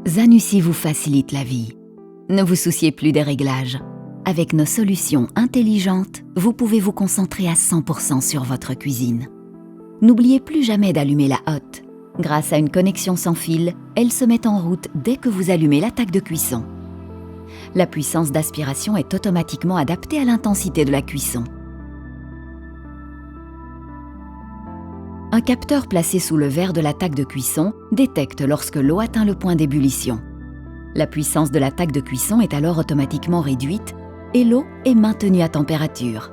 Zanussi vous facilite la vie. Ne vous souciez plus des réglages. Avec nos solutions intelligentes, vous pouvez vous concentrer à 100% sur votre cuisine. N'oubliez plus jamais d'allumer la hotte. Grâce à une connexion sans fil, elle se met en route dès que vous allumez l'attaque de cuisson. La puissance d'aspiration est automatiquement adaptée à l'intensité de la cuisson. Un capteur placé sous le verre de l'attaque de cuisson détecte lorsque l'eau atteint le point d'ébullition. La puissance de l'attaque de cuisson est alors automatiquement réduite et l'eau est maintenue à température.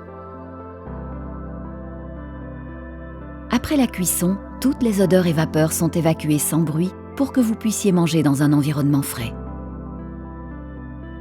Après la cuisson, toutes les odeurs et vapeurs sont évacuées sans bruit pour que vous puissiez manger dans un environnement frais.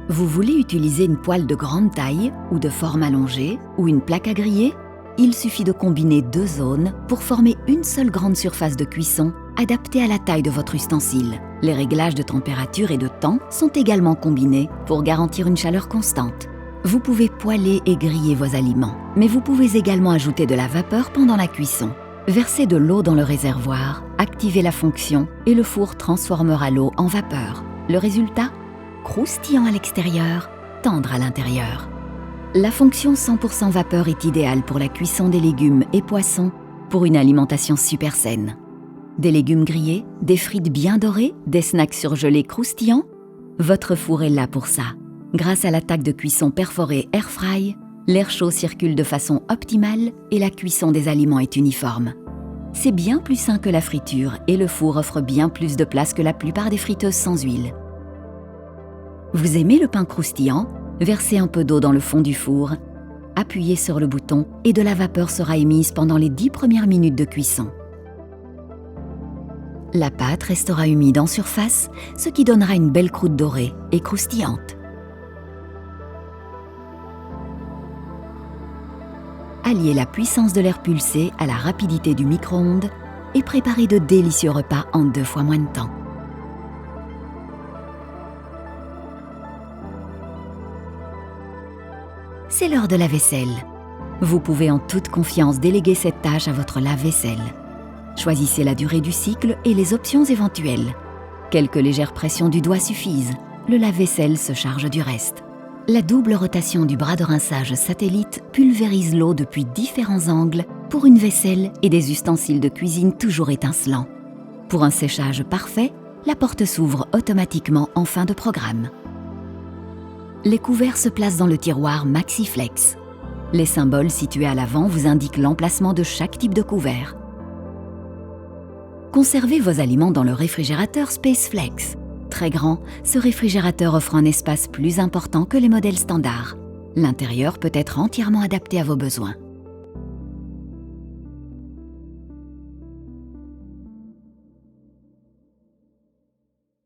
Vous voulez utiliser une poêle de grande taille ou de forme allongée ou une plaque à griller? Il suffit de combiner 2 zones pour former une seule grande surface de cuisson adaptée à la taille de votre ustensile. Les réglages de température et de temps sont également combinés pour garantir une chaleur constante. Vous pouvez poêler et griller vos aliments, mais vous pouvez également ajouter de la vapeur pendant la cuisson. Versez de l'eau dans le réservoir, activez la fonction et le four transformera l'eau en vapeur. Le résultat? Croustillant à l'extérieur, tendre à l'intérieur. La fonction 100% vapeur est idéale pour la cuisson des légumes et poissons pour une alimentation super saine. Des légumes grillés, des frites bien dorées, des snacks surgelés croustillants? Votre four est là pour ça. Grâce à l'attaque de cuisson perforée Air Fry, l'air chaud circule de façon optimale et la cuisson des aliments est uniforme. C'est bien plus sain que la friture et le four offre bien plus de place que la plupart des friteuses sans huile. Vous aimez le pain croustillant? Versez un peu d'eau dans le fond du four, appuyez sur le bouton et de la vapeur sera émise pendant les 10 premières minutes de cuisson. La pâte restera humide en surface, ce qui donnera une belle croûte dorée et croustillante. Alliez la puissance de l'air pulsé à la rapidité du micro-ondes et préparez de délicieux repas en 2 fois moins de temps. C'est l'heure de la vaisselle. Vous pouvez en toute confiance déléguer cette tâche à votre lave-vaisselle. Choisissez la durée du cycle et les options éventuelles. Quelques légères pressions du doigt suffisent. Le lave-vaisselle se charge du reste. La double rotation du bras de rinçage satellite pulvérise l'eau depuis différents angles pour une vaisselle et des ustensiles de cuisine toujours étincelants. Pour un séchage parfait, la porte s'ouvre automatiquement en fin de programme. Les couverts se placent dans le tiroir MaxiFlex. Les symboles situés à l'avant vous indiquent l'emplacement de chaque type de couvert. Conservez vos aliments dans le réfrigérateur SpaceFlex. Très grand, ce réfrigérateur offre un espace plus important que les modèles standards. L'intérieur peut être entièrement adapté à vos besoins.